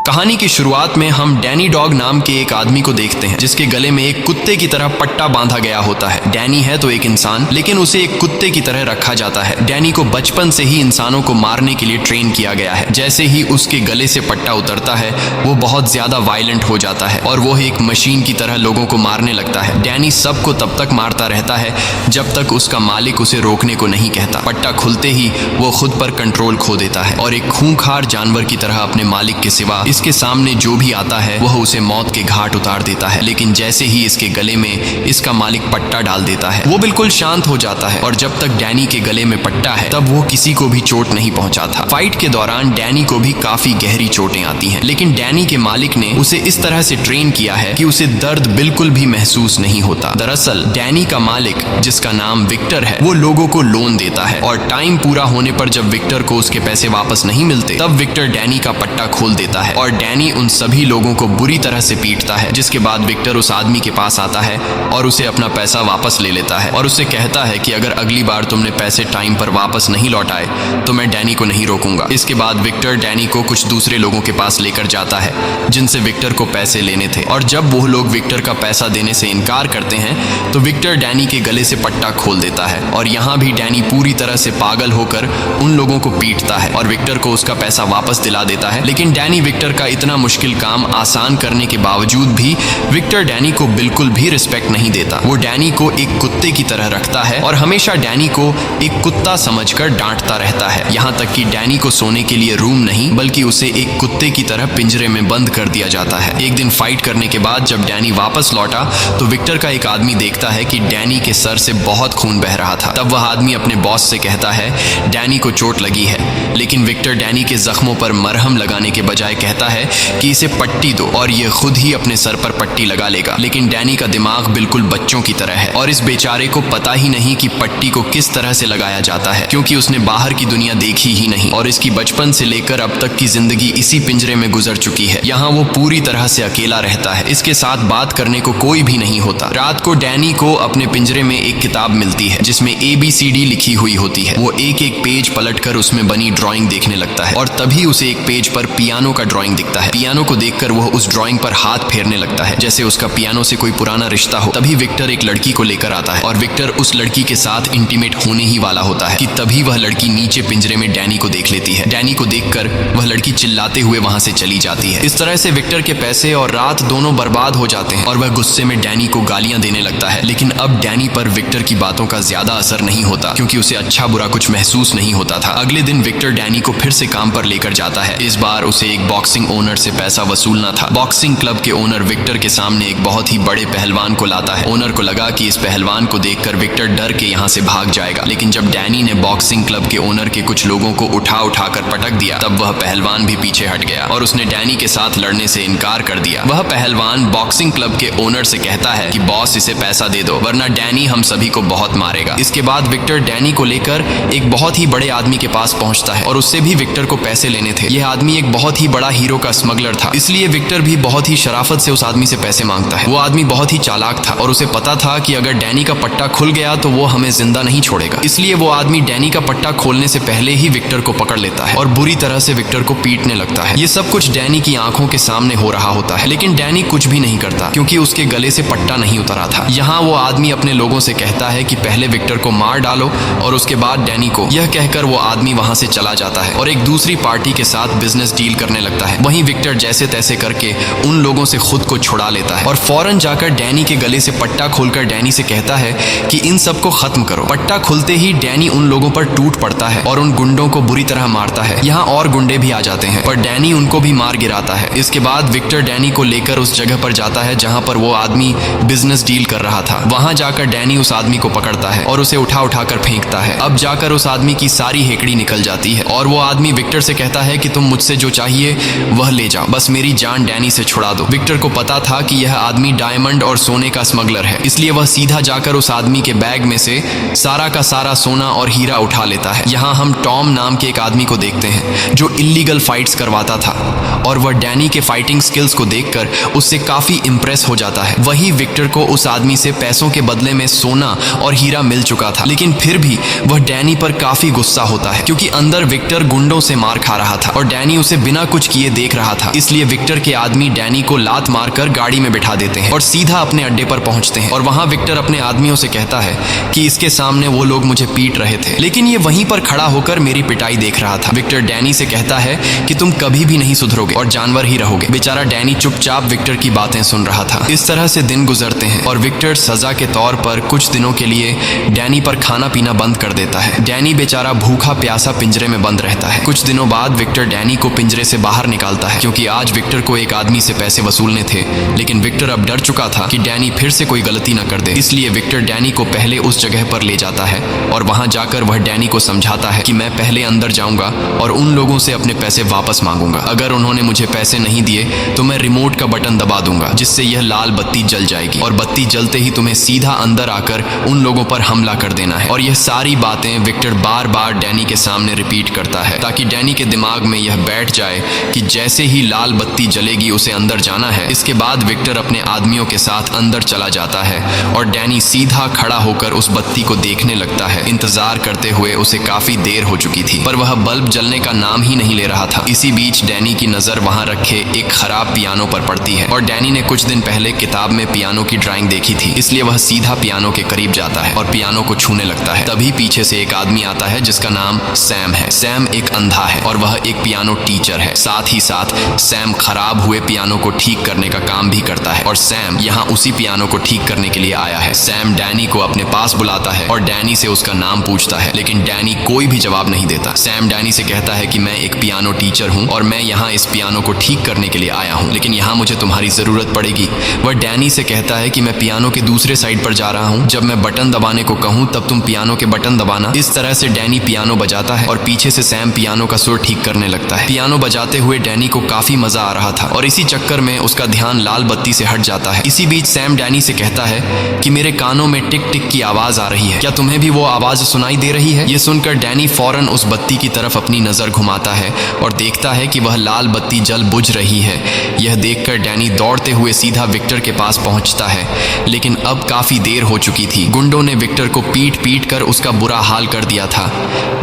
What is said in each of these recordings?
कहानी की शुरुआत में हम डैनी डॉग नाम के एक आदमी को देखते हैं जिसके गले में एक कुत्ते की तरह पट्टा बांधा गया होता है। डैनी है तो एक इंसान, लेकिन उसे एक कुत्ते की तरह रखा जाता है। डैनी को बचपन से ही इंसानों को मारने के लिए ट्रेन किया गया है। जैसे ही उसके गले से पट्टा उतरता है वो बहुत ज्यादा वायलेंट हो जाता है और वो एक मशीन की तरह लोगों को मारने लगता है। डैनी सबको तब तक मारता रहता है जब तक उसका मालिक उसे रोकने को नहीं कहता। पट्टा खुलते ही वो खुद पर कंट्रोल खो देता है और एक खूंखार जानवर की तरह अपने मालिक के सिवा इसके सामने जो भी आता है वह उसे मौत के घाट उतार देता है। लेकिन जैसे ही इसके गले में इसका मालिक पट्टा डाल देता है वो बिल्कुल शांत हो जाता है और जब तक डैनी के गले में पट्टा है तब वो किसी को भी चोट नहीं पहुंचाता। फाइट के दौरान डैनी को भी काफी गहरी चोटें आती हैं, लेकिन डैनी के मालिक ने उसे इस तरह से ट्रेन किया है कि उसे दर्द बिल्कुल भी महसूस नहीं होता। दरअसल डैनी का मालिक, जिसका नाम विक्टर है, वो लोगों को लोन देता है और टाइम पूरा होने पर जब विक्टर को उसके पैसे वापस नहीं मिलते तब विक्टर डैनी का पट्टा खोल देता है और डैनी उन सभी लोगों को बुरी तरह से पीटता है। जिसके बाद विक्टर उस आदमी के पास आता है और उसे अपना पैसा वापस ले लेता है और उससे कहता है कि अगर अगली बार तुमने पैसे टाइम पर वापस नहीं लौटाए तो मैं डैनी को नहीं रोकूंगा। इसके बाद विक्टर डैनी को कुछ दूसरे लोगों के पास लेकर जाता है जिनसे विक्टर को पैसे लेने थे और जब वो लोग विक्टर का पैसा देने से इनकार करते हैं तो विक्टर डैनी के गले से पट्टा खोल देता है और यहाँ भी डैनी पूरी तरह से पागल होकर उन लोगों को पीटता है और विक्टर को उसका पैसा वापस दिला देता है। लेकिन डैनी विक्टर का इतना मुश्किल काम आसान करने के बावजूद भी विक्टर डैनी को बिल्कुल भी रिस्पेक्ट नहीं देता। वो डैनी को एक कुत्ते की तरह रखता है और हमेशा डैनी को एक कुत्ता समझकर डांटता रहता है। यहाँ तक कि डैनी को सोने के लिए रूम नहीं बल्कि उसे एक कुत्ते की तरह पिंजरे में बंद कर दिया जाता है। एक दिन फाइट करने के बाद जब डैनी वापस लौटा तो विक्टर का एक आदमी देखता है कि डैनी के सर से बहुत खून बह रहा था। तब वह आदमी अपने बॉस से कहता है डैनी को चोट लगी है, लेकिन विक्टर डैनी के जख्मों पर मरहम लगाने के बजाय कहता है कि इसे पट्टी दो और ये खुद ही अपने सर पर पट्टी लगा लेगा। लेकिन डैनी का दिमाग बिल्कुल बच्चों की तरह है और इस बेचारे को पता ही नहीं कि पट्टी को किस तरह से लगाया जाता है, क्योंकि उसने बाहर की दुनिया देखी ही नहीं और इसकी बचपन से लेकर अब तक की जिंदगी इसी पिंजरे में गुजर चुकी है। यहाँ वो पूरी तरह से अकेला रहता है, इसके साथ बात करने को कोई भी नहीं होता। रात को डैनी को अपने पिंजरे में एक किताब मिलती है जिसमें ABCD लिखी हुई होती है। वो एक एक पेज पलटकर उसमें बनी ड्राइंग देखने लगता है और तभी उसे एक पेज पर पियानो का ड्राइंग दिखता है। पियानो को देखकर वह उस ड्राइंग पर हाथ फेरने लगता है जैसे उसका पियानो से कोई पुराना रिश्ता हो। तभी विक्टर एक लड़की को लेकर आता है और विक्टर उस लड़की के साथ इंटीमेट होने ही वाला होता है कि तभी वह लड़की नीचे पिंजरे में डैनी को देख लेती है। डैनी को देखकर वह लड़की चिल्लाते हुए वहां से चली जाती है। इस तरह से विक्टर के पैसे और रात दोनों बर्बाद हो जाते हैं और वह गुस्से में डैनी को गालियां देने लगता है। लेकिन अब डैनी पर विक्टर की बातों का ज्यादा असर नहीं होता क्योंकि उसे अच्छा बुरा कुछ महसूस नहीं होता था। अगले दिन विक्टर डैनी को फिर से काम पर लेकर जाता है। इस बार उसे एक बॉक्सिंग ओनर से पैसा वसूलना था। बॉक्सिंग क्लब के ओनर विक्टर के सामने एक बहुत ही बड़े पहलवान को लाता है। ओनर को लगा कि इस पहलवान को देखकर विक्टर डर के यहाँ से भाग जाएगा, लेकिन जब डैनी ने बॉक्सिंग क्लब के ओनर के कुछ लोगों को उठा कर पटक दिया तब वह पहलवान भी पीछे हट गया और उसने डैनी के साथ लड़ने से इनकार कर दिया। वह पहलवान बॉक्सिंग क्लब के ओनर से कहता है कि बॉस इसे पैसा दे दो वरना डैनी हम सभी को बहुत मारेगा। इसके बाद विक्टर डैनी को लेकर एक बहुत ही बड़े आदमी के पास पहुंचता है और उससे भी विक्टर को पैसे लेने थे। यह आदमी एक बहुत ही बड़ा हीरो का स्मगलर था, इसलिए विक्टर भी बहुत ही शराफत से उस आदमी से पैसे मांगता है। वो आदमी बहुत ही चालाक था और उसे पता था कि अगर डैनी का पट्टा खुल गया तो वो हमें जिंदा नहीं छोड़ेगा। इसलिए वो आदमी डैनी का पट्टा खोलने से पहले ही विक्टर को पकड़ लेता है और बुरी तरह से विक्टर को पीटने लगता है। ये सब कुछ डैनी की आंखों के सामने हो रहा होता है, लेकिन डैनी कुछ भी नहीं करता क्योंकि उसके गले से पट्टा नहीं उतरा था। यहाँ वो आदमी अपने लोगों से कहता है कि पहले विक्टर को मार डालो और उसके बाद डैनी को। यह कहकर वो आदमी वहां से चला जाता है और एक दूसरी पार्टी के साथ बिजनेस डील करने लगता है। वहीं विक्टर जैसे तैसे करके उन लोगों से खुद को छुड़ा लेता है और फौरन जाकर डैनी के गले से पट्टा खोलकर डैनी से कहता है कि इन सबको खत्म करो। पट्टा खुलते ही डैनी उन लोगों पर टूट पड़ता है और उन गुंडों को बुरी तरह मारता है। यहाँ और गुंडे भी आ जाते हैं पर डैनी उनको भी मार गिराता है। इसके बाद विक्टर डैनी को लेकर उस जगह पर जाता है जहाँ पर वो आदमी बिजनेस डील कर रहा था। वहां जाकर डैनी उस आदमी को पकड़ता है और उसे उठा कर फेंकता है। अब जाकर उस आदमी की सारी हेकड़ी निकल जाती है और वो आदमी विक्टर से कहता है कि तुम मुझसे जो चाहिए वह ले जाओ, बस मेरी जान डैनी से छुड़ा दो। विक्टर को पता था कि यह आदमी डायमंड और सोने का स्मगलर है, इसलिए वह सीधा जाकर उस आदमी के बैग में से सारा का सारा सोना और हीरा उठा लेता है। यहाँ हम टॉम नाम के एक आदमी को देखते हैं जो इल्लीगल फाइट्स करवाता था और वह डैनी के फाइटिंग स्किल्स को देखकर उससे काफी इंप्रेस हो जाता है। वही विक्टर को उस आदमी से पैसों के बदले में सोना और हीरा मिल चुका था, लेकिन फिर भी वह डैनी पर काफी गुस्सा होता है क्योंकि अंदर विक्टर गुंडों से मार खा रहा था और डैनी उसे बिना कुछ किए देख रहा था, इसलिए विक्टर के आदमी डैनी को लात मारकर गाड़ी में बिठा देते हैं और सीधा अपने अड्डे पर पहुंचते हैं। और वहां विक्टर अपने आदमियों से कहता है कि इसके सामने वो लोग मुझे पीट रहे थे, लेकिन ये वहीं पर खड़ा होकर मेरी पिटाई देख रहा था। विक्टर डैनी से कहता है कि तुम कभी भी नहीं सुधरोगे और जानवर ही रहोगे। बेचारा डैनी चुपचाप विक्टर की बातें सुन रहा था। इस तरह से दिन गुजरते हैं और विक्टर सजा के तौर पर कुछ दिनों के लिए डैनी पर खाना पीना बंद कर देता है। डैनी बेचारा भूखा प्यासा पिंजरे में बंद रहता है। कुछ दिनों बाद विक्टर डैनी को पिंजरे से बाहर निकालता है, क्योंकि आज विक्टर को एक आदमी से पैसे वसूलने थे। लेकिन विक्टर अब डर चुका था कि डैनी फिर से कोई गलती न कर दे, इसलिए विक्टर डैनी को पहले उस जगह पर ले जाता है और वहां जाकर वह डैनी को समझाता है कि मैं पहले अंदर जाऊंगा और उन लोगों से अपने पैसे वापस मांगूंगा। अगर उन्होंने मुझे पैसे नहीं दिए तो मैं रिमोट का बटन दबा दूंगा, जिससे यह लाल बत्ती जल जाएगी और बत्ती जलते ही तुम्हें सीधा अंदर आकर उन लोगों पर हमला कर देना है। और यह सारी बातें विक्टर बार बार डैनी के सामने रिपीट करता है, ताकि डैनी के दिमाग में यह बैठ जाए कि जैसे ही लाल बत्ती जलेगी उसे अंदर जाना है। इसके बाद विक्टर अपने आदमियों के साथ अंदर चला जाता है और डैनी सीधा खड़ा होकर उस बत्ती को देखने लगता है। इंतजार करते हुए उसे काफी देर हो चुकी थी, पर वह बल्ब जलने का नाम ही नहीं ले रहा था। इसी बीच डैनी की नजर वहां रखे एक खराब पियानो पर पड़ती है और डैनी ने कुछ दिन पहले किताब में पियानो की ड्राइंग देखी थी, इसलिए वह सीधा पियानो के करीब जाता है और पियानो को छूने लगता है। तभी पीछे से एक आदमी आता है जिसका नाम सैम है। सैम एक अंधा है और वह एक पियानो टीचर है। साथ ही साथ सैम खराब हुए पियानो को ठीक करने का काम भी करता है और सैम यहाँ उसी पियानो को ठीक करने के लिए आया है। सैम डैनी को अपने पास बुलाता है और डैनी से उसका नाम पूछता है, लेकिन डैनी कोई भी जवाब नहीं देता। सैम डैनी से कहता है कि मैं एक पियानो टीचर हूँ और मैं यहाँ इस पियानो को ठीक करने के लिए आया हूँ, लेकिन यहाँ मुझे तुम्हारी जरूरत पड़ेगी। वह डैनी से कहता है कि मैं पियानो के दूसरे साइड पर जा रहा हूँ, जब मैं बटन दबाने को कहूँ तब तुम पियानो के बटन दबाना। इस तरह से डैनी पियानो बजाता है और पीछे से सैम पियानो का सुर ठीक करने लगता है। पियानो बजाते हुए डैनी को काफी मजा आ रहा था और इसी चक्कर में उसका ध्यान लाल बत्ती से हट जाता है। इसी बीच सैम डैनी से कहता है कि मेरे कानों में टिक टिक की आवाज आ रही है, क्या तुम्हें भी वो आवाज सुनाई दे रही है? ये सुनकर डैनी फौरन उस बत्ती की तरफ अपनी नजर घुमाता है और देखता है कि वह लाल बत्ती जल बुझ रही है। यह देखकर डैनी दौड़ते हुए सीधा विक्टर के पास पहुंचता है, लेकिन अब काफी देर हो चुकी थी। गुंडों ने विक्टर को पीट पीट कर उसका बुरा हाल कर दिया था।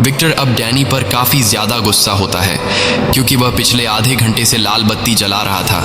विक्टर अब डैनी पर काफी ज्यादा गुस्सा होता है, क्योंकि वह पिछले आधे घंटे से लाल बत्ती जला रहा था।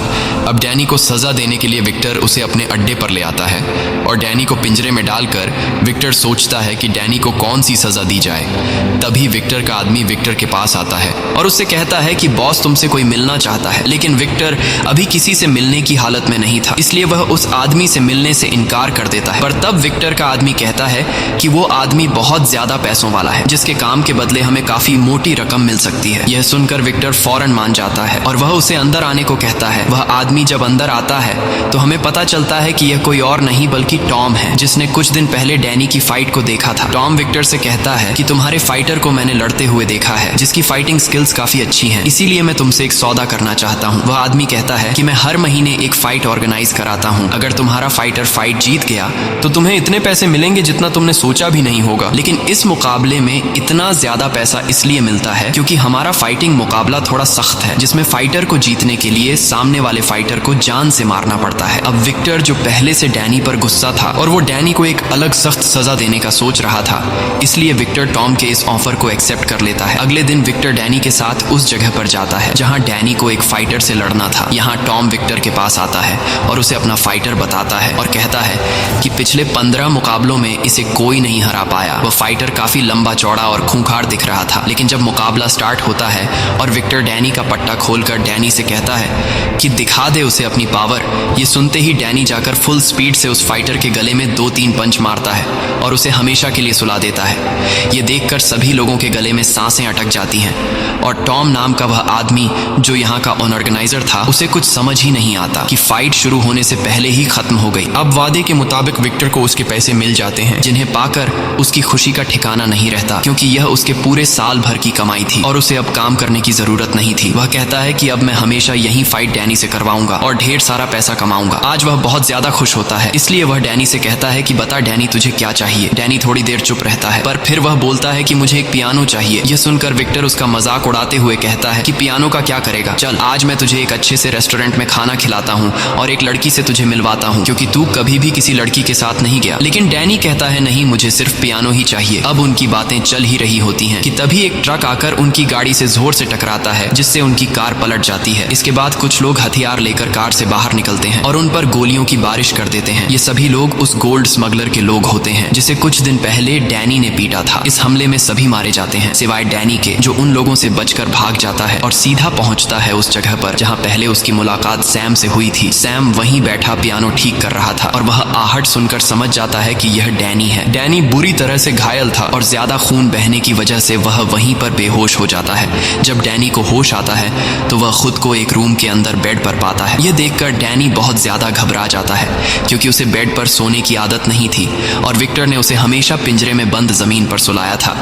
अब डैनी को सजा देने के लिए विक्टर उसे अपने अड्डे पर ले आता है और डैनी को पिंजरे में डालकर विक्टर सोचता है कि डैनी को कौन सी सजा दी जाए। तभी विक्टर का आदमी विक्टर के पास आता है और उससे कहता है कि बॉस तुमसे कोई मिलना चाहता है, लेकिन विक्टर अभी किसी से मिलने की हालत में नहीं था, इसलिए वह उस आदमी से मिलने से इनकार कर देता है। पर तब विक्टर का आदमी कहता है कि वो आदमी बहुत ज्यादा पैसों वाला है, जिसके काम के बदले हमें काफी मोटी रकम मिल सकती है। यह सुनकर विक्टर फौरन मान जाता है और वह उसे अंदर आने को कहता है। वह आदमी जब अंदर आता है तो हमें पता चलता है कि यह कोई और नहीं बल्कि टॉम है, जिसने कुछ दिन पहले डैनी की फाइट को देखा था। टॉम विक्टर से कहता है कि तुम्हारे फाइटर को मैंने लड़ते हुए देखा है, जिसकी फाइटिंग स्किल्स काफी अच्छी हैं, इसीलिए मैं तुमसे एक सौदा करना चाहता हूँ। वह आदमी कहता है कि मैं हर महीने एक फाइट ऑर्गेनाइज कराता हूँ, अगर तुम्हारा फाइटर फाइट जीत गया तो तुम्हें इतने पैसे मिलेंगे जितना तुमने सोचा भी नहीं होगा, लेकिन इस मुकाबले में इतना ज्यादा पैसा इसलिए मिलता है क्योंकि हमारा फाइटिंग मुकाबला थोड़ा सख्त है, जिसमें फाइटर को जीतने के लिए सामने वाले फाइटर को जान से मारना पड़ता है। अब विक्टर जो पहले से डैनी पर गुस्सा था और वो डैनी को एक अलग सख्त सजा देने का सोच रहा था, इसलिए विक्टर टॉम के इस ऑफर को एक्सेप्ट कर लेता है। अगले दिन विक्टर डैनी के साथ उस जगह पर जाता है जहां डैनी को एक फाइटर से लड़ना था। यहाँ टॉम विक्टर के पास आता है और उसे अपना फाइटर बताता है और कहता है कि पिछले 15 मुकाबलों में इसे कोई नहीं हरा पाया। वह फाइटर काफी लंबा चौड़ा और खूंखार दिख रहा था, लेकिन जब मुकाबला स्टार्ट होता है और विक्टर डैनी का पट्टा खोलकर डैनी से कहता है कि दिखा दे उसे अपनी पावर, ये सुनते ही डैनी जाकर फुल स्पीड से उस फाइटर के गले में 2-3 पंच मारता है और उसे हमेशा के लिए सुला देता है। ये देखकर सभी लोगों के गले में सांसें अटक जाती हैं और टॉम नाम का वह आदमी जो यहाँ का ऑर्गेनाइजर था, उसे कुछ समझ ही नहीं आता कि फाइट शुरू होने से पहले ही खत्म हो गई। अब वादे के मुताबिक विक्टर को उसके पैसे मिल जाते हैं, जिन्हें पाकर उसकी खुशी का ठिकाना नहीं रहता, क्योंकि यह उसके पूरे साल भर की कमाई थी और उसे अब काम करने की जरूरत नहीं थी। वह कहता है कि अब मैं हमेशा यही फाइट डैनी से करवाऊंगा और ढेर सारा पैसा कमाऊंगा। आज वह बहुत ज्यादा खुश होता है, इसलिए वह डैनी से कहता है कि बता डैनी तुझे क्या चाहिए। डैनी थोड़ी देर चुप रहता है, पर फिर वह बोलता है कि मुझे एक पियानो चाहिए। यह सुनकर विक्टर उसका मजाक उड़ाते हुए कहता है कि पियानो का क्या करेगा, चल आज मैं तुझे एक अच्छे से रेस्टोरेंट में खाना खिलाता हूँ और एक लड़की से तुझे मिलवाता हूँ, क्योंकि तू कभी भी किसी लड़की के साथ नहीं गया। लेकिन डैनी कहता है नहीं, मुझे सिर्फ पियानो ही चाहिए। अब उनकी बातें चल ही रही होती हैं कि तभी एक ट्रक आकर उनकी गाड़ी से जोर से टकराता है, जिससे उनकी कार पलट जाती है। इसके बाद कुछ लोग हथियार लेकर कार से बाहर निकलते हैं और उन पर गोलियों की बारिश कर देते हैं। ये सभी लोग उस गोल्ड स्मगलर के लोग होते हैं जिसे कुछ दिन पहले डैनी ने पीटा था। इस हमले में सभी मारे जाते हैं सिवाय डैनी के, जो उन लोगों से बचकर भाग जाता है और सीधा पहुंचता है उस जगह पर जहां पहले उसकी मुलाकात सैम से हुई थी। सैम वहीं बैठा पियानो ठीक कर रहा था और वह आहट सुनकर समझ जाता है कि यह डैनी है। डैनी बुरी तरह से घायल था और ज्यादा खून बहने की वजह से वह वहीं पर बेहोश हो जाता है। जब डैनी को होश आता है तो वह खुद को एक रूम के अंदर बेड पर पाता है। यह देखकर डैनी बहुत ज्यादा घबरा जाता है क्योंकि उसे बेड पर सोने की आदत नहीं थी और विक्टर ने उसे हमेशा पिंजरे में बंद जमीन पर सुलाया था,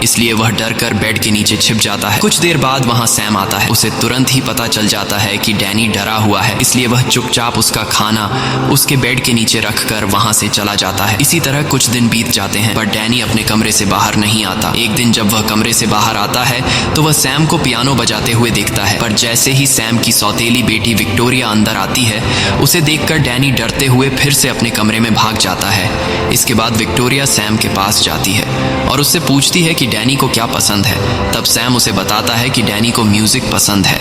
इसलिए वह डर कर बेड के नीचे छिप जाता है। कुछ देर बाद वहां सैम आता है। उसे तुरंत ही पता चल जाता है कि डैनी डरा हुआ है, इसलिए वह चुपचाप उसका खाना उसके बेड के नीचे रखकर वहां से चला जाता है। इसी तरह कुछ दिन बीत जाते हैं पर डैनी अपने कमरे से बाहर नहीं आता। एक दिन जब वह कमरे से बाहर आता है तो वह सैम को पियानो बजाते हुए देखता है, पर जैसे ही सैम की सौतेली बेटी विक्टोरिया अंदर आती है उसे देखकर डैनी डरते हुए फिर से अपने कमरे में भाग जाता है। इसके बाद विक्टोरिया सैम के पास जाती है और उससे पूछती है कि डैनी को क्या पसंद है। तब सैम उसे बताता है कि डैनी को म्यूजिक पसंद है।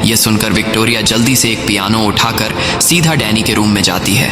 यह सुनकर विक्टोरिया जल्दी से एक पियानो उठाकर सीधा डैनी के रूम में जाती है।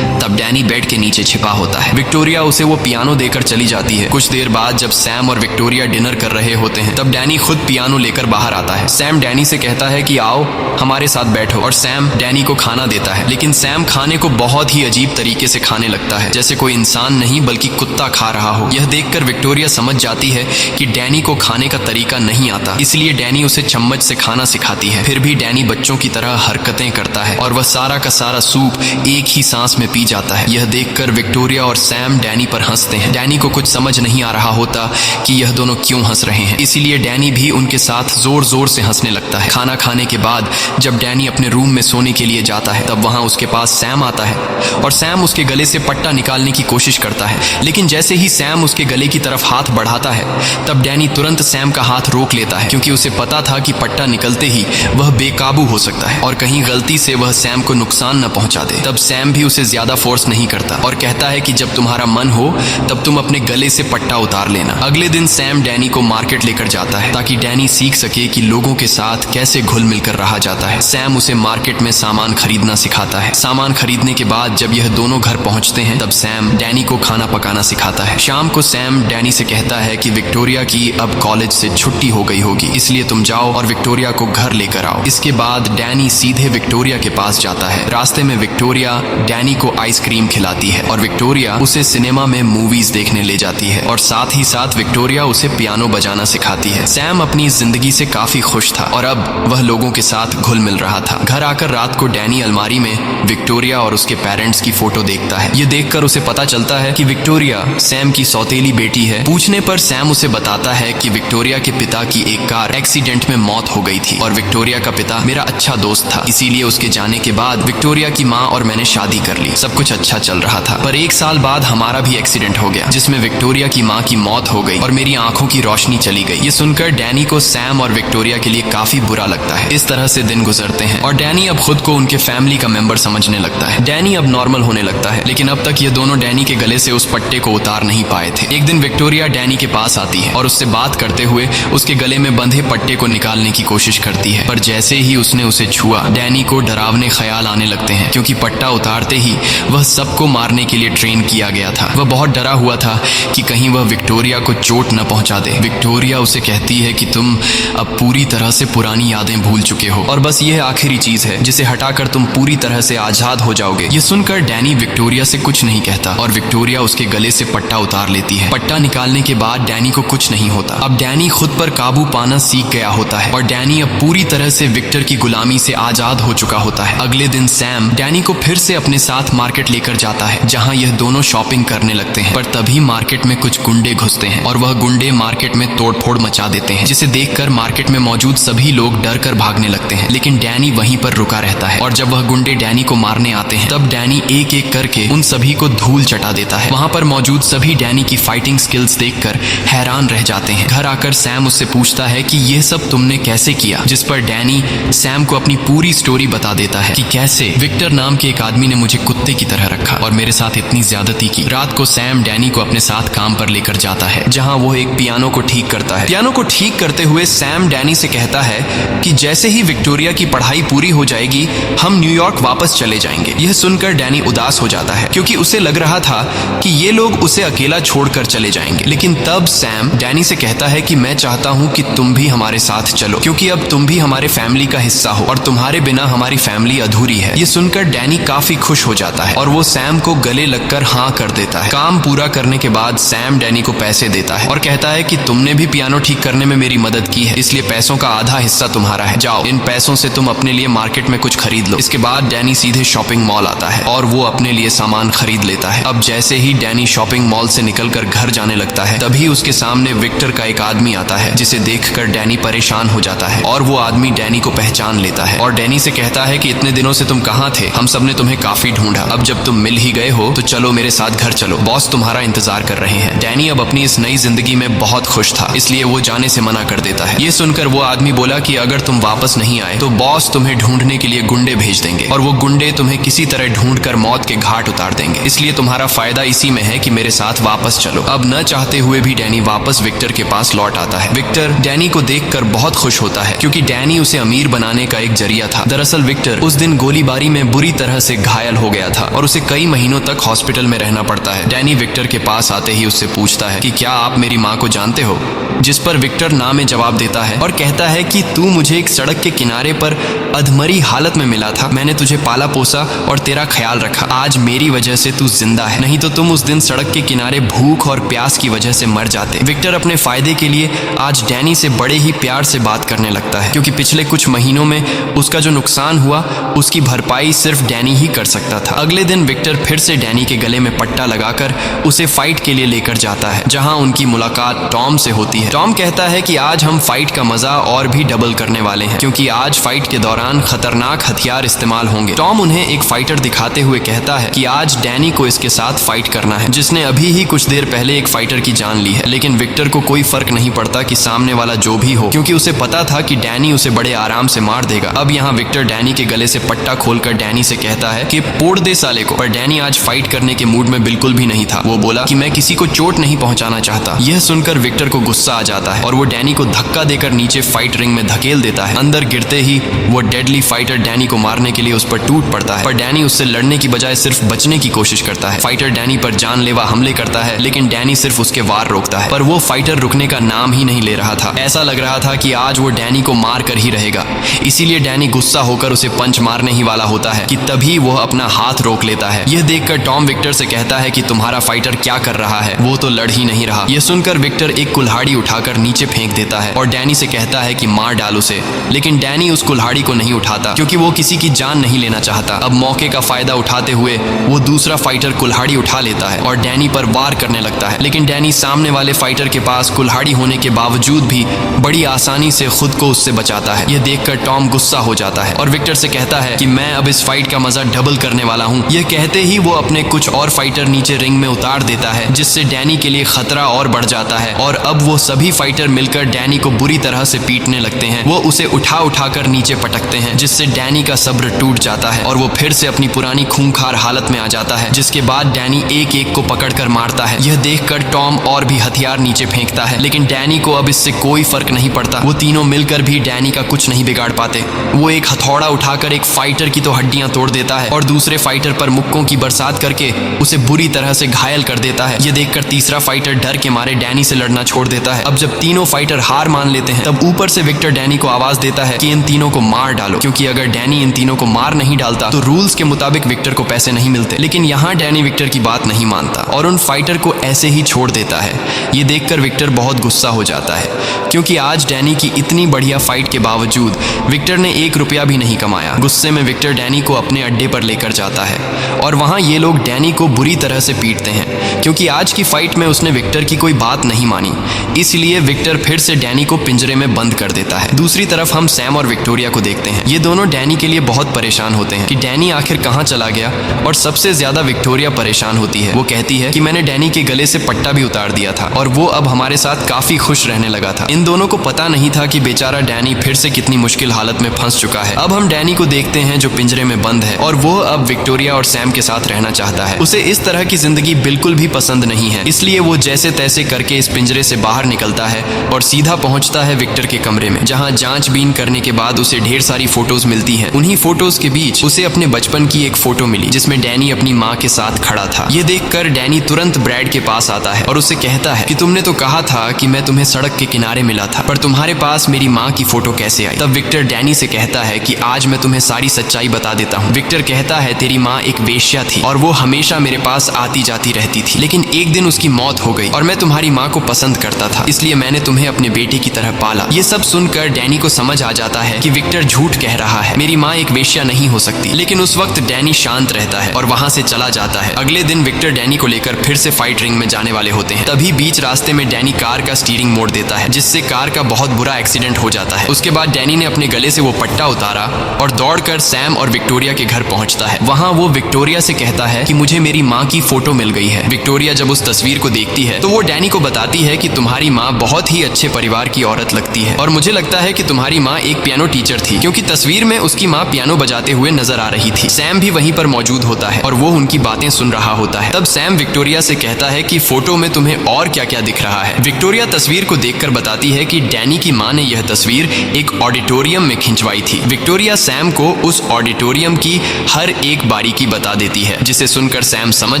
तब डैनी बेड के नीचे छिपा होता है। विक्टोरिया उसे वो पियानो देकर चली जाती है। कुछ देर बाद जब सैम और विक्टोरिया डिनर कर रहे होते हैं तब डैनी खुद पियानो लेकर बाहर आता है। सैम डैनी से कहता है कि आओ हमारे साथ बैठो और सैम डैनी को खाना देता है, लेकिन सैम खाने को बहुत ही अजीब तरीके से खाने लगता है, जैसे कोई इंसान नहीं बल्कि कुत्ता खा रहा हो। यह देखकर विक्टोरिया समझ जाती है कि डैनी को खाने का तरीका नहीं आता, इसलिए डैनी उसे चम्मच से खाना सिखाती है। फिर भी डैनी बच्चों की तरह हरकतें करता है और वह सारा का सारा सूप एक ही सांस में पी जाता है। यह देखकर विक्टोरिया और सैम डैनी पर हंसते हैं। डैनी को कुछ समझ नहीं आ रहा होता कि यह दोनों क्यों हंस रहे हैं, इसीलिए डैनी भी उनके साथ जोर जोर से हंसने लगता है। खाना खाने के बाद जब डैनी अपने रूम में सोने के लिए जाता है तब वहां उसके पास सैम आता है और सैम उसके गले से पट्टा निकालने की कोशिश करता है, लेकिन जैसे ही सैम उसके गले की तरफ हाथ बढ़ाता है तब डैनी तुरंत सैम का हाथ रोक लेता है, क्योंकि उसे पता था कि पट्टा निकलते ही वह बेकाबू हो सकता है और कहीं गलती से वह सैम को नुकसान न पहुंचा दे। तब सैम भी उसे ज्यादा फोर्स नहीं करता और कहता है कि जब तुम्हारा मन हो तब तुम अपने गले से पट्टा उतार लेना। अगले दिन सैम डैनी को मार्केट लेकर जाता है ताकि डैनी सीख सके कि लोगों के साथ कैसे घुल मिलकर रहा जाता है। सैम उसे मार्केट में सामान खरीदना सिखाता है। सामान खरीदने के बाद जब यह दोनों घर पहुंचते हैं तब सैम डैनी को खाना पकाना सिखाता है। शाम को सैम डैनी से कहता है कि विक्टोरिया की अब कॉलेज से छुट्टी हो गई होगी, इसलिए तुम जाओ और विक्टोरिया को घर लेकर आओ। इसके बाद डैनी सीधे विक्टोरिया के पास जाता है। रास्ते में विक्टोरिया डैनी को आइसक्रीम खिलाती है और विक्टोरिया उसे सिनेमा में मूवीज देखने ले जाती है और साथ ही साथ विक्टोरिया उसे पियानो बजाना सिखाती है। सैम अपनी जिंदगी से काफी खुश था और अब वह लोगों के साथ घुल मिल रहा था। घर आकर रात को डैनी अलमारी में विक्टोरिया और उसके पेरेंट्स की फोटो देखता है। ये देखकर उसे पता चलता है कि विक्टोरिया सैम की सौतेली बेटी है। पूछने पर सैम उसे बताता है कि विक्टोरिया के पिता की एक कार एक्सीडेंट में मौत हो गई थी और विक्टोरिया का पिता मेरा अच्छा दोस्त था, इसीलिए उसके जाने के बाद विक्टोरिया की माँ और मैंने शादी कर ली। सब कुछ अच्छा चल रहा था, पर 1 साल बाद हमारा भी एक्सीडेंट हो गया जिसमें विक्टोरिया की माँ की मौत हो गई और मेरी आंखों की रोशनी चली गई। ये सुनकर डैनी को सैम और विक्टोरिया के लिए काफी बुरा लगता है। इस तरह से दिन गुजरते हैं और डैनी अब खुद को उनके फैमिली का मेंबर समझने लगता है। डैनी अब नॉर्मल होने लगता है, लेकिन अब तक ये दोनों डैनी के गले से उस पट्टे को उतार नहीं पाए थे। एक दिन विक्टोरिया डैनी के पास आती है और उससे बात करते हुए उसके गले में बंधे पट्टे को निकालने की कोशिश करती है, पर जैसे ही उसने उसे छुआ डैनी को डरावने ख्याल आने लगते हैं, क्योंकि पट्टा उतारते ही वह सबको मारने के लिए ट्रेन किया गया था। वह बहुत डरा हुआ था कि कहीं वह विक्टोरिया को चोट न पहुंचा दे। विक्टोरिया उसे कहती है कि तुम अब पूरी तरह से पुरानी यादें भूल चुके हो और बस यह आखिरी चीज है जिसे हटाकर तुम पूरी तरह से आजाद हो जाओगे। ये सुनकर डैनी विक्टोरिया से कुछ नहीं कहता और विक्टोरिया उसके गले से पट्टा उतार लेती है। पट्टा निकालने के बाद डैनी को कुछ नहीं होता। अब डैनी खुद पर काबू पाना सीख गया होता है और डैनी अब पूरी तरह से विक्टर की गुलामी से आजाद हो चुका होता है। अगले दिन सैम डैनी को फिर से अपने साथ मार्केट लेकर जाता है जहां यह दोनों शॉपिंग करने लगते हैं, पर तभी मार्केट में कुछ गुंडे घुसते हैं और वह गुंडे मार्केट में तोड़फोड़ मचा देते हैं, जिसे देखकर मार्केट में मौजूद सभी लोग डर कर भागने लगते हैं, लेकिन डैनी वहीं पर रुका रहता है। और जब वह गुंडे डैनी को मारने आते हैं तब डैनी एक एक करके उन सभी को धूल चटा देता है। वहां पर मौजूद सभी डैनी की फाइटिंग स्किल्स देखकर हैरान रह जाते हैं। घर आकर सैम उससे पूछता है कि यह सब तुमने कैसे किया, जिस पर डैनी सैम को अपनी पूरी स्टोरी बता देता है कि कैसे विक्टर नाम के एक आदमी ने मुझे कुत्ते की तरह रखा और मेरे साथ इतनी ज्यादती की। रात को सैम डैनी को अपने साथ काम पर लेकर जाता है जहां वो एक पियानो को ठीक करता है। पियानो को ठीक करते हुए सैम डैनी से कहता है कि जैसे ही विक्टोरिया की पढ़ाई पूरी हो जाएगी हम न्यूयॉर्क वापस चले जाएंगे। यह सुनकर डैनी उदास हो जाता है क्योंकि उसे लग रहा था कि ये लोग उसे अकेला छोड़कर चले जाएंगे। लेकिन तब सैम डैनी से कहता है कि मैं चाहता हूँ कि तुम भी हमारे साथ चलो, क्योंकि अब तुम भी हमारे फैमिली का हिस्सा हो और तुम्हारे बिना हमारी फैमिली अधूरी है। ये सुनकर डैनी काफी खुश हो जाता है और वो सैम को गले लगकर हाँ कर देता है। काम पूरा करने के बाद सैम डैनी को पैसे देता है और कहता है कि तुमने भी पियानो ठीक करने में मेरी मदद की है, इसलिए पैसों का आधा हिस्सा तुम्हारा है। जाओ, इन पैसों से तुम अपने लिए मार्केट में कुछ खरीद लो। इसके बाद डैनी सीधे शॉपिंग मॉल आता है और वो अपने लिए सामान खरीद लेता है। अब जैसे ही डैनी शॉपिंग मॉल से निकलकर घर जाने लगता है तभी उसके सामने विक्टर का एक आदमी आता है, जिसे देखकर डैनी परेशान हो जाता है और वो आदमी डैनी को पहचान लेता है और डैनी से कहता है कि इतने दिनों से तुम कहाँ थे, हम सब ने तुम्हें काफी ढूंढा। अब जब तुम मिल ही गए हो तो चलो मेरे साथ घर चलो, बॉस तुम्हारा इंतजार कर रहे हैं। डैनी अब अपनी इस नई जिंदगी में बहुत खुश था, इसलिए वो जाने से मना कर देता है। ये सुनकर वो आदमी बोला कि अगर तुम वापस नहीं आए तो बॉस तुम्हें ढूंढने के लिए गुंडे भेज देंगे और वो गुंडे तुम्हें किसी तरह ढूंढ कर मौत के घाट उतार देंगे, इसलिए तुम्हारा फायदा इसी में है कि मेरे साथ वापस चलो। अब न चाहते हुए भी डैनी वापस विक्टर के पास लौट आता है। विक्टर डैनी को देखकर बहुत खुश होता है क्योंकि डैनी उसे अमीर बनाने का एक जरिया था। दरअसल विक्टर उस दिन गोलीबारी में बुरी तरह से घायल हो गया था और उसे कई महीनों तक हॉस्पिटल में रहना पड़ता है। डैनी विक्टर के पास आते ही उससे पूछता है कि क्या आप मेरी माँ को जानते हो, जिस पर विक्टर ना में जवाब देता है और कहता है कि तू मुझे एक सड़क के किनारे पर अधमरी हालत में मिला था, मैंने तुझे पाला पोसा और तेरा ख्याल रखा, आज मेरी वजह से तू जिंदा है, नहीं तो तुम उस दिन सड़क के किनारे भूख और प्यास की वजह से मर जाते। विक्टर अपने फायदे के लिए आज डैनी से बड़े ही प्यार से बात करने लगता है क्योंकि पिछले कुछ महीनों में उसका जो नुकसान हुआ उसकी भरपाई सिर्फ डैनी ही कर सकता था। अगले दिन विक्टर फिर से डैनी के गले में पट्टा लगाकर उसे फाइट के लिए लेकर जाता है, जहां उनकी मुलाकात टॉम से होती है। टॉम कहता है कि आज हम फाइट का मजा और भी डबल करने वाले हैं क्योंकि आज फाइट के दौरान खतरनाक हथियार इस्तेमाल होंगे। टॉम उन्हें एक फाइटर दिखाते हुए कहता है कि आज डैनी को इसके साथ फाइट करना है, जिसने अभी ही कुछ देर पहले एक फाइटर की जान ली है। लेकिन विक्टर को कोई फर्क नहीं पड़ता कि सामने वाला जो भी हो, क्योंकि उसे पता था कि डैनी उसे बड़े आराम से मार देगा। अब यहाँ विक्टर डैनी के गले से पट्टा खोलकर डैनी से कहता है कि पोड़ दे साले को, पर डैनी आज फाइट करने के मूड में बिल्कुल भी नहीं था। वो बोला कि मैं किसी को चोट नहीं पहुंचाना चाहता। यह सुनकर विक्टर को गुस्सा आ जाता है और वो डैनी को धक्का देकर नीचे फाइट रिंग में धकेल देता है। अंदर गिरते ही वो डेडली फाइटर डैनी को मारने के लिए उस पर टूट पड़ता है, पर डैनी उससे लड़ने की बजाय सिर्फ बचने की कोशिश करता है। फाइटर डैनी पर जानलेवा हमले करता है लेकिन डैनी सिर्फ उसके वार रोकता है, पर वो फाइटर रुकने का नाम ही नहीं ले रहा था। ऐसा लग रहा था कि आज वो डैनी को मार कर ही रहेगा। इसीलिए डैनी गुस्सा होकर उसे पंच मारने ही वाला होता है कि तभी वो अपना हाथ रोक लेता है। यह देखकर टॉम विक्टर से कहता है कि तुम्हारा फाइटर क्या कर रहा है, वो तो लड़ ही नहीं रहा। यह सुनकर विक्टर एक कुल्हाड़ी उठाकर नीचे फेंक देता है और डैनी से कहता है कि मार डाल उसे, लेकिन डैनी उस कुल्हाड़ी को नहीं उठाता क्योंकि वो किसी की जान नहीं लेना चाहता। अब मौके का फायदा उठाते हुए वो दूसरा फाइटर कुल्हाड़ी उठा लेता है और डैनी पर वार करने लगता है, लेकिन डैनी सामने वाले फाइटर के पास कुल्हाड़ी होने के बावजूद भी बड़ी आसानी से खुद को उससे बचाता है। यह देखकर टॉम गुस्सा हो जाता है और विक्टर से कहता है कि मैं अब इस फाइट का मजा डबल करने वाला हूँ। यह कहते ही वो अपने कुछ और फाइटर नीचे रिंग में उतार देता है, जिससे डैनी के लिए खतरा और बढ़ जाता है और अब वो सभी फाइटर मिलकर डैनी को बुरी तरह से पीटने लगते हैं। वो उसे उठा उठाकर नीचे पटकते हैं, जिससे डैनी का सब्र टूट जाता है और वो फिर से अपनी पुरानी खूंखार हालत में आ जाता है, जिसके बाद डैनी एक एक को पकड़कर मारता है। यह देखकर टॉम और भी हथियार नीचे फेंकता है, लेकिन डैनी को अब इससे कोई फर्क नहीं पड़ता। वो तीनों मिलकर भी डैनी का कुछ नहीं बिगाड़ पाते। वो एक हथौड़ा उठाकर एक फाइटर की तो हड्डियां तोड़ देता है और दूसरे फाइटर पर मुक्कों की बरसात करके उसे बुरी तरह से घायल कर देता है। यह देखकर तीसरा फाइटर डर के मारे डैनी से लड़ना छोड़ देता है। अब जब तीनों फाइटर हार मान लेते हैं तब ऊपर से विक्टर डैनी को आवाज देता है कि इन तीनों को मार डालो, क्योंकि अगर डैनी इन तीनों को मार नहीं डालता तो रूल्स के मुताबिक विक्टर को पैसे नहीं मिलते। लेकिन यहाँ डैनी विक्टर की बात नहीं मानता और उन फाइटर को ऐसे ही छोड़ देता है। ये देखकर विक्टर बहुत गुस्सा हो जाता है क्योंकि आज डैनी की इतनी बढ़िया फाइट के बावजूद विक्टर ने 1 रुपया भी नहीं कमाया। गुस्से में विक्टर डैनी को अपने अड्डे पर लेकर जाता है और वहाँ ये लोग डैनी को बुरी तरह से पीटते हैं क्योंकि आज की फाइट में उसने विक्टर की कोई बात नहीं मानी। इसलिए विक्टर फिर से डैनी को पिंजरे में बंद कर देता है। दूसरी तरफ हम सैम और विक्टोरिया को देखते हैं। ये दोनों डैनी के लिए बहुत परेशान होते हैं कि डैनी आखिर कहाँ चला गया, और सबसे ज्यादा विक्टोरिया परेशान होती है। वो कहती है कि मैंने डैनी के गले से पट्टा भी उतार दिया था और वो अब हमारे साथ काफी खुश रहने लगा था। इन दोनों को पता नहीं था कि बेचारा डैनी फिर से कितनी मुश्किल हालत में फंस चुका है। अब हम डैनी को देखते हैं जो पिंजरे में बंद है और वो अब विक्टोरिया और सैम के साथ रहना चाहता है। उसे इस तरह की जिंदगी बिल्कुल भी पसंद नहीं है, इसलिए वो जैसे तैसे करके इस पिंजरे से बाहर निकलता है और सीधा पहुंचता है विक्टर के कमरे में, जहां जांचबीन करने के बाद उसे ढेर सारी फोटोज मिलती हैं। उन्हीं फोटोज के बीच उसे अपने बचपन की एक फोटो मिली जिसमें डैनी अपनी माँ के साथ खड़ा था। ये देखकर डैनी तुरंत ब्रैड के पास आता है और उसे कहता है कि तुमने तो कहा था कि मैं तुम्हें सड़क के किनारे मिला था, पर तुम्हारे पास मेरी माँ की फोटो कैसे आई? तब विक्टर डैनी से कहता है कि आज मैं तुम्हें सारी सच्चाई बता देता हूँ। विक्टर कहता है तेरी माँ एक वेश्या थी और वो हमेशा मेरे पास आती जाती रहती थी, लेकिन एक दिन उसकी मौत हो गई और मैं तुम्हारी माँ को पसंद करता था, इसलिए मैंने तुम्हें अपने बेटे की तरह पाला। ये सब सुनकर डैनी को समझ आ जाता है कि विक्टर झूठ कह रहा है, मेरी माँ एक वेश्या नहीं हो सकती। लेकिन उस वक्त डैनी शांत रहता है और वहां से चला जाता है। अगले दिन विक्टर डैनी को लेकर फिर से फाइट रिंग में जाने वाले होते हैं। तभी बीच रास्ते में डैनी कार का स्टीयरिंग मोड़ देता है, जिससे कार का बहुत बुरा एक्सीडेंट हो जाता है। उसके बाद डैनी ने अपने गले से वो पट्टा उतारा और दौड़कर सैम और विक्टोरिया के घर पहुंचता है। वहां वो विक्टोरिया से कहता है कि मुझे मेरी माँ की फोटो मिल गई है। विक्टोरिया जब उस तस्वीर को देखती है तो वो डैनी को बताती है कि तुम्हारी माँ बहुत ही अच्छे परिवार की औरत लगती है और मुझे लगता है कि तुम्हारी माँ एक पियानो टीचर थी, क्योंकि तस्वीर में उसकी माँ पियानो बजाते हुए नजर आ रही थी। सैम भी वहीं पर मौजूद होता है और वो उनकी बातें सुन रहा होता है। तब सैम विक्टोरिया से कहता है कि फोटो में तुम्हें और क्या क्या दिख रहा है। विक्टोरिया तस्वीर को देखकर बताती है कि डैनी की माँ ने यह तस्वीर एक ऑडिटोरियम में खिंचवाई थी। विक्टोरिया सैम को उस ऑडिटोरियम की हर एक बारीकी बता देती है, जिसे सुनकर सैम समझ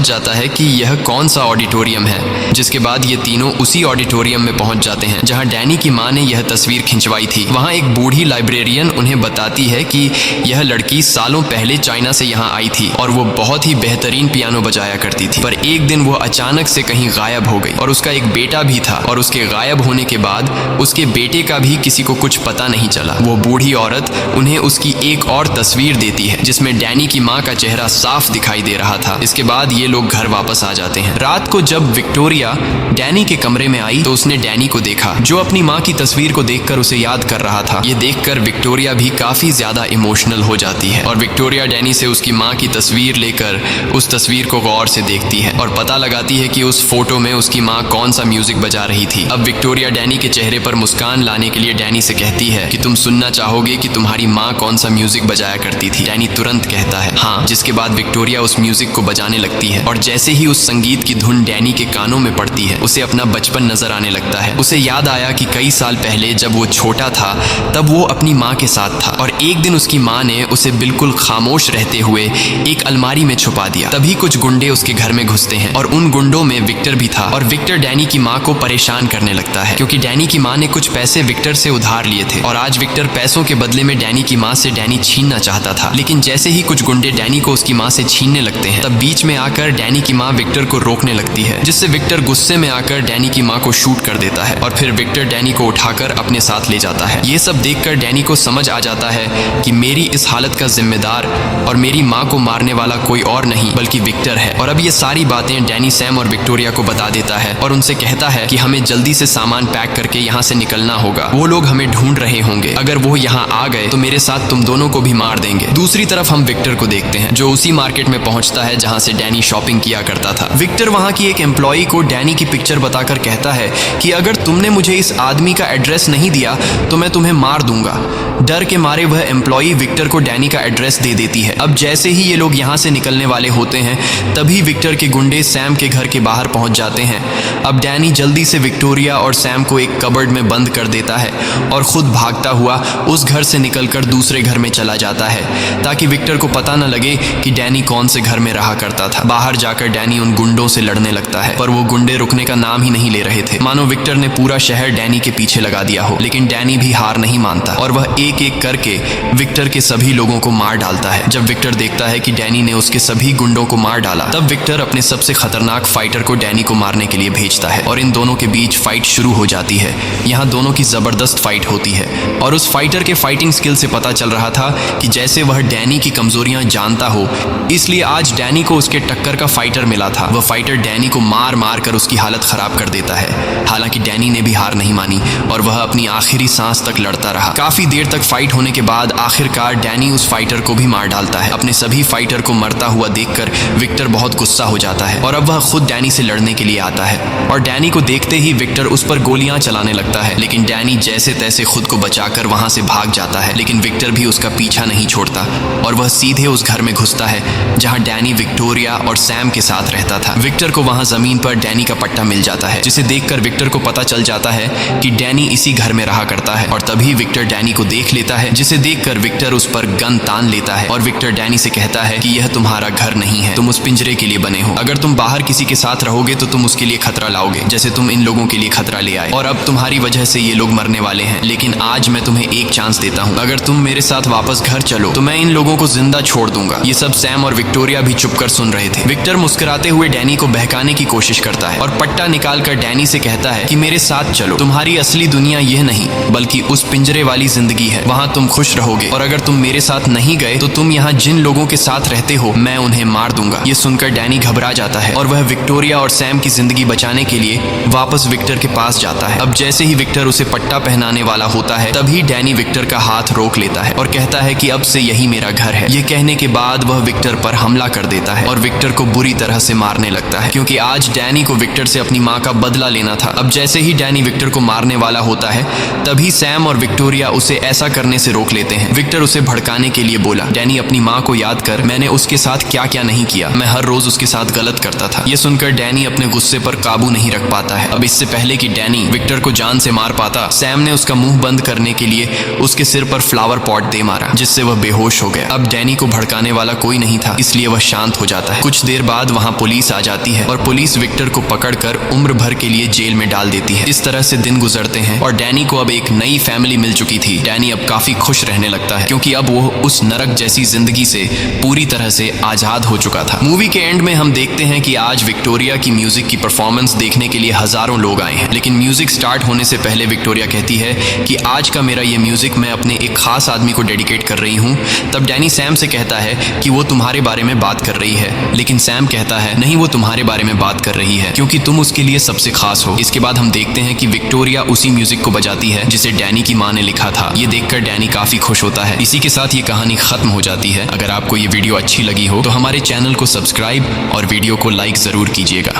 जाता है कि यह कौन सा ऑडिटोरियम है। जिसके बाद ये तीनों उसी ऑडिटोरियम में पहुंच जाते हैं जहां डैनी की माँ ने यह तस्वीर खिंचवाई थी। वहां एक बूढ़ी लाइब्रेरियन उन्हें बताती है कि यह लड़की सालों पहले चाइना से यहाँ आई थी और वो बहुत ही बेहतरीन पियानो बजाया करती थी, पर एक दिन वो अचानक से कहीं गायब हो गई और उसका एक बेटा भी था और उसके गायब होने के बाद उसके बेटे का भी किसी को कुछ पता नहीं चला। वो बूढ़ी औरत उन्हें उसकी एक और तस्वीर देती है जिसमें डैनी की माँ का चेहरा साफ दिखाई दे रहा था। इसके बाद ये लोग घर वापस आ जाते हैं। रात को जब विक्टोरिया डैनी के कमरे में आई तो उसने डैनी को देखा, जो अपनी माँ की तस्वीर को देखकर उसे याद कर रहा था। ये देखकर विक्टोरिया भी काफी ज्यादा इमोशनल हो जाती है और विक्टोरिया डैनी से उसकी माँ की तस्वीर लेकर उस तस्वीर को गौर से देखती है और पता लगाती है कि उस फोटो में उसकी माँ कौन सा म्यूजिक बजा रही थी। अब विक्टोरिया डैनी के चेहरे पर मुस्कान लाने के लिए डैनी से कहती है कि तुम सुनना चाहोगे कि तुम्हारी माँ कौन सा म्यूजिक बजाया करती थी? डैनी तुरंत कहता है हाँ, जिसके बाद विक्टोरिया उस म्यूजिक को बजाने लगती है और जैसे ही उस संगीत की धुन डैनी के कानों में पड़ती है उसे अपना बचपन नजर आने लगता है। उसे याद आया कि कई साल पहले जब वो छोटा था तब वो अपनी माँ के साथ था और एक दिन उसकी माँ ने उसे बिल्कुल खामोश रहते हुए एक अलमारी में छुपा दिया। तभी कुछ गुंडे उसके घर में घुसते हैं और उन गुंडों में विक्टर भी था और विक्टर डैनी की माँ को परेशान करने लगता है, क्योंकि डैनी की माँ ने कुछ पैसे विक्टर से उधार लिए थे और आज विक्टर पैसों के बदले में डैनी की माँ से डैनी छीनना चाहता था। लेकिन जैसे ही कुछ गुंडे डैनी को उसकी माँ से छीनने लगते हैं तब बीच में आकर डैनी की माँ विक्टर को रोकने लगती है, जिससे विक्टर गुस्से में आकर डैनी की माँ को शूट कर देता है और फिर विक्टर डैनी को उठाकर अपने साथ ले जाता है। ये सब देखकर डैनी को समझ आ जाता है कि मेरी इस हालत का जिम्मेदार और मेरी माँ को मारने वाला कोई और नहीं बल्कि विक्टर है। और अब ये सारी बातें डैनी सैम और विक्टोरिया को बता देता है और उनसे कहता है कि हमें जल्दी से सामान पैक करके यहाँ से निकलना होगा। वो लोग हमें ढूंढ रहे होंगे, अगर वो यहाँ आ गए तो मेरे साथ तुम दोनों को भी मार देंगे। दूसरी तरफ हम विक्टर को देखते हैं जो उसी मार्केट में पहुंचता है जहाँ से डैनी शॉपिंग किया करता था। विक्टर वहाँ की एक एम्प्लॉई को डैनी की पिक्चर बताकर कहता है कि अगर तुमने मुझे इस आदमी का एड्रेस नहीं दिया तो मैं तुम्हें मार दूंगा। डर के मारे वह एम्प्लॉई विक्टर को डैनी का एड्रेस दे देती है। अब जैसे ही ये लोग यहाँ से निकलने वाले होते हैं तभी विक्टर के गुंडे सैम के घर के बाहर पहुंच जाते हैं। अब डैनी जल्दी से विक्टोरिया और सैम को एक कबर्ड में बंद कर देता है और खुद भागता हुआ उस घर से निकलकर दूसरे घर में चला जाता है ताकि विक्टर को पता न लगे कि डैनी कौन से घर में रहा करता था। बाहर जाकर डैनी उन गुंडों से लड़ने लगता है पर वो गुंडे रुकने का नाम ही नहीं ले रहे थे, मानो विक्टर ने पूरा शहर डैनी के पीछे लगा दिया हो। लेकिन डैनी भी हार नहीं मानता और वह एक एक करके विक्टर के सभी लोगों को मार डालता है। जब विक्टर देखता है कि डैनी ने उसके सभी गुंडों को मार डाला तब विक्टर अपने सबसे खतरनाक फाइटर को डैनी को मारने के लिए भेजता है और इन दोनों के बीच फाइट शुरू हो जाती है। यहाँ दोनों की जबरदस्त फाइट होती है और उस फाइटर के फाइटिंग स्किल से पता चल रहा था कि जैसे वह डैनी की कमजोरियां जानता हो, इसलिए आज डैनी को उसके टक्कर का फाइटर मिला था। वह फाइटर डैनी को मार मार कर उसकी हालत खराब कर देता है। हालांकि डैनी ने भी हार नहीं मानी और वह अपनी आखिरी सांस तक लड़ता रहा। काफी देर तक फाइट होने के बाद आखिरकार डैनी उस फाइटर को भी मार डालता है। अपने सभी फाइटर को मरता हुआ देखकर विक्टर बहुत गुस्सा हो जाता है और अब वह खुद डैनी से लड़ने के लिए आता है और डैनी को देखते ही विक्टर उस पर गोलियां चलाने लगता है। लेकिन डैनी जैसे तैसे खुद को बचाकर वहां से भाग जाता है, लेकिन विक्टर भी उसका पीछा नहीं छोड़ता और वह सीधे उस घर में घुसता है जहां डैनी विक्टोरिया और सैम के साथ रहता था। विक्टर को वहाँ जमीन पर डैनी का पट्टा मिल जाता है, जिसे देखकर विक्टर को पता चल जाता है कि डैनी इसी घर में रहा करता है। और तभी विक्टर डैनी को देख लेता है, जिसे देखकर विक्टर उस पर गन तान लेता है और विक्टर डैनी से कहता है कि यह तुम्हारा घर नहीं है, तुम उस पिंजरे के लिए बने हो। अगर तुम बाहर किसी के साथ रहोगे तो तुम उसके लिए खतरा लाओगे, जैसे तुम इन लोगों के लिए खतरा ले आए। और अब तुम्हारी वजह से ये लोग मरने वाले हैं, लेकिन आज मैं तुम्हें एक चांस देता हूँ। अगर तुम मेरे साथ वापस घर चलो तो मैं इन लोगों को जिंदा छोड़ दूंगा। ये सब सैम और विक्टोरिया भी चुप कर सुन रहे थे। विक्टर मुस्कुराते हुए डैनी को बहकाने की कोशिश करता है और पट्टा निकालकर डैनी से कहता है कि मेरे साथ चलो, तुम्हारी असली दुनिया यह नहीं बल्कि उस पिंजरे वाली जिंदगी है, वहाँ तुम खुश रहोगे। और अगर तुम मेरे साथ नहीं गए तो तुम यहाँ जिन लोगों के साथ रहते हो मैं उन्हें मार दूंगा। ये सुनकर डैनी घबरा जाता है और वह विक्टोरिया और सैम की जिंदगी बचाने के लिए वापस विक्टर के पास जाता है। अब जैसे ही विक्टर उसे पट्टा पहनाने वाला होता है तभी डैनी विक्टर का हाथ रोक लेता है और कहता है कि अब से यही मेरा घर है। ये कहने के बाद वह विक्टर पर हमला कर देता है और विक्टर को बुरी तरह से मारने लगता है, क्योंकि आज डैनी को विक्टर से अपनी माँ का बदला लेना था। अब जैसे ही डैनी विक्टर को मारने वाला होता है तभी सैम और विक्टोरिया उसे ऐसा करने से रोक लेते हैं। विक्टर उसे भड़काने के लिए बोला, डैनी अपनी माँ को याद कर, मैंने उसके साथ क्या क्या नहीं किया, मैं हर रोज उसके साथ गलत करता था। ये सुनकर डैनी अपने गुस्से पर काबू नहीं रख पाता है। अब इससे पहले कि डैनी विक्टर को जान से मार पाता, सैम ने उसका मुंह बंद करने के लिए उसके सिर पर फ्लावर पॉट दे मारा, जिससे वह बेहोश हो गया। अब डैनी को भड़काने वाला कोई नहीं था, इसलिए वह शांत हो जाता है। कुछ देर बाद वहाँ पुलिस आ जाती है और पुलिस विक्टर को पकड़कर उम्र भर के लिए जेल में डाल देती है। इस तरह से दिन गुजरते हैं और डैनी को अब एक नई फैमिली मिल चुकी थी। डैनी अब काफी खुश रहने लगता है, क्योंकि अब वो उस नरक जैसी जिंदगी से पूरी तरह से आजाद हो चुका था। मूवी के एंड में हम देखते हैं कि आज विक्टोरिया की म्यूजिक की परफॉर्मेंस देखने के लिए हजारों लोग आए हैं, लेकिन म्यूजिक स्टार्ट होने से पहले विक्टोरिया कहती है कि आज का मेरा ये म्यूजिक मैं अपने एक खास आदमी को डेडिकेट कर रही हूँ। तब डैनी सैम से कहता है कि वो तुम्हारे बारे में बात कर रही है, लेकिन सैम कहता है नहीं, वो तुम्हारे बारे में बात कर रही है क्योंकि तुम उसके लिए सबसे खास हो। इसके बाद हम देखते हैं कि विक्टोरिया उसी म्यूजिक को बजाती है जिसे डैनी की माँ ने लिखा था। ये देखकर डैनी काफी खुश होता है। इसी के साथ ये कहानी खत्म हो जाती है। अगर आपको ये वीडियो अच्छी लगी हो तो हमारे चैनल को सब्सक्राइब और वीडियो को लाइक जरूर कीजिएगा।